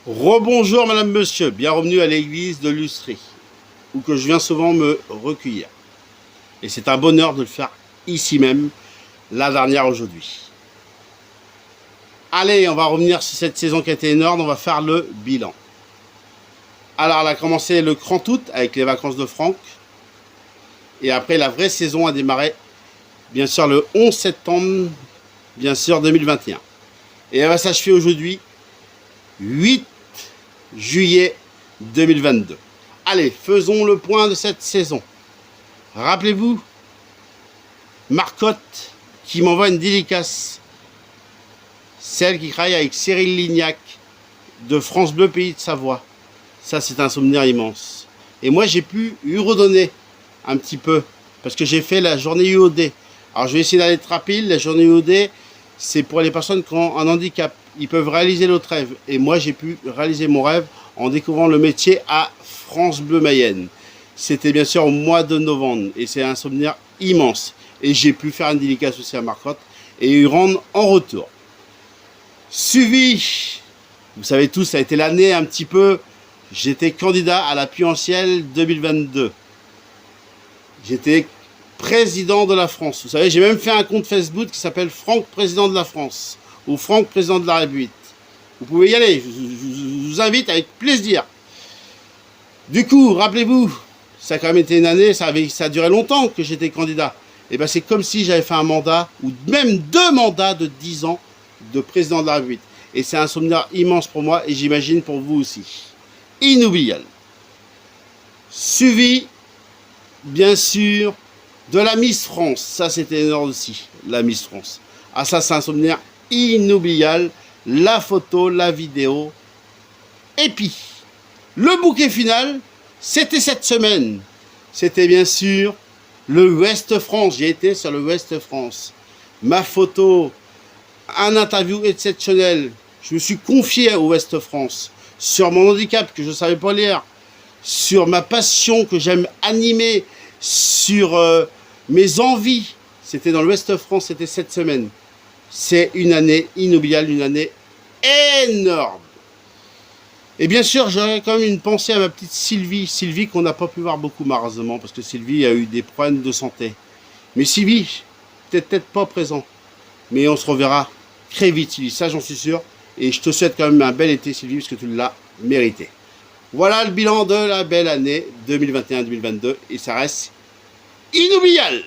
Rebonjour madame, monsieur, bienvenue à l'église de Lustry, où que je viens souvent me recueillir. Et c'est un bonheur de le faire ici même, la dernière aujourd'hui. Allez, on va revenir sur cette saison qui a été énorme, on va faire le bilan. Alors, elle a commencé le 30 août avec les vacances de Franck. Et après, la vraie saison a démarré, bien sûr, le 11 septembre, bien sûr, 2021. Et elle va s'achever aujourd'hui, 8 juillet 2022. Allez, faisons le point de cette saison. Rappelez-vous, Marcotte qui m'envoie une dédicace, celle qui travaille avec Cyril Lignac de France Bleu Pays de Savoie. Ça, c'est un souvenir immense. Et moi, j'ai pu lui redonner un petit peu, parce que j'ai fait la journée UOD. Alors, je vais essayer d'aller être rapide. La journée UOD, c'est pour les personnes qui ont un handicap. Ils peuvent réaliser l'autre rêve. Et moi, j'ai pu réaliser mon rêve en découvrant le métier à France Bleu Mayenne. C'était bien sûr au mois de novembre. Et c'est un souvenir immense. Et j'ai pu faire une dédicace aussi à Marcotte et lui rendre en retour. Suivi, vous savez tous, ça a été l'année un petit peu. J'étais candidat à la Puantielle 2022. J'étais président de la France. Vous savez, j'ai même fait un compte Facebook qui s'appelle Franck Président de la France ou Franck Président de la République. Vous pouvez y aller, je vous invite avec plaisir. Du coup, rappelez-vous, ça a quand même été une année, ça a duré longtemps que j'étais candidat. Et bien c'est comme si j'avais fait un mandat, ou même 2 mandats de 10 ans de président de la République. Et c'est un souvenir immense pour moi, et j'imagine pour vous aussi. Inoubliable. Suivi, bien sûr, de la Miss France. Ça, c'était énorme aussi, la Miss France. Ah, ça, c'est un souvenir inoubliable. La photo, la vidéo. Et puis, le bouquet final, c'était cette semaine. C'était bien sûr le Ouest France. J'ai été sur le Ouest France. Ma photo, un interview exceptionnel. Je me suis confié au Ouest France sur mon handicap que je ne savais pas lire, sur ma passion que j'aime animer, sur mes envies. C'était dans l'Ouest France, c'était cette semaine. C'est une année inoubliable, une année énorme. Et bien sûr, j'aurais quand même une pensée à ma petite Sylvie. Sylvie qu'on n'a pas pu voir beaucoup malheureusement, parce que Sylvie a eu des problèmes de santé. Mais Sylvie, peut-être pas présent. Mais on se reverra très vite, Sylvie, ça j'en suis sûr. Et je te souhaite quand même un bel été, Sylvie, parce que tu l'as mérité. Voilà le bilan de la belle année 2021-2022. Et ça reste inoubliable.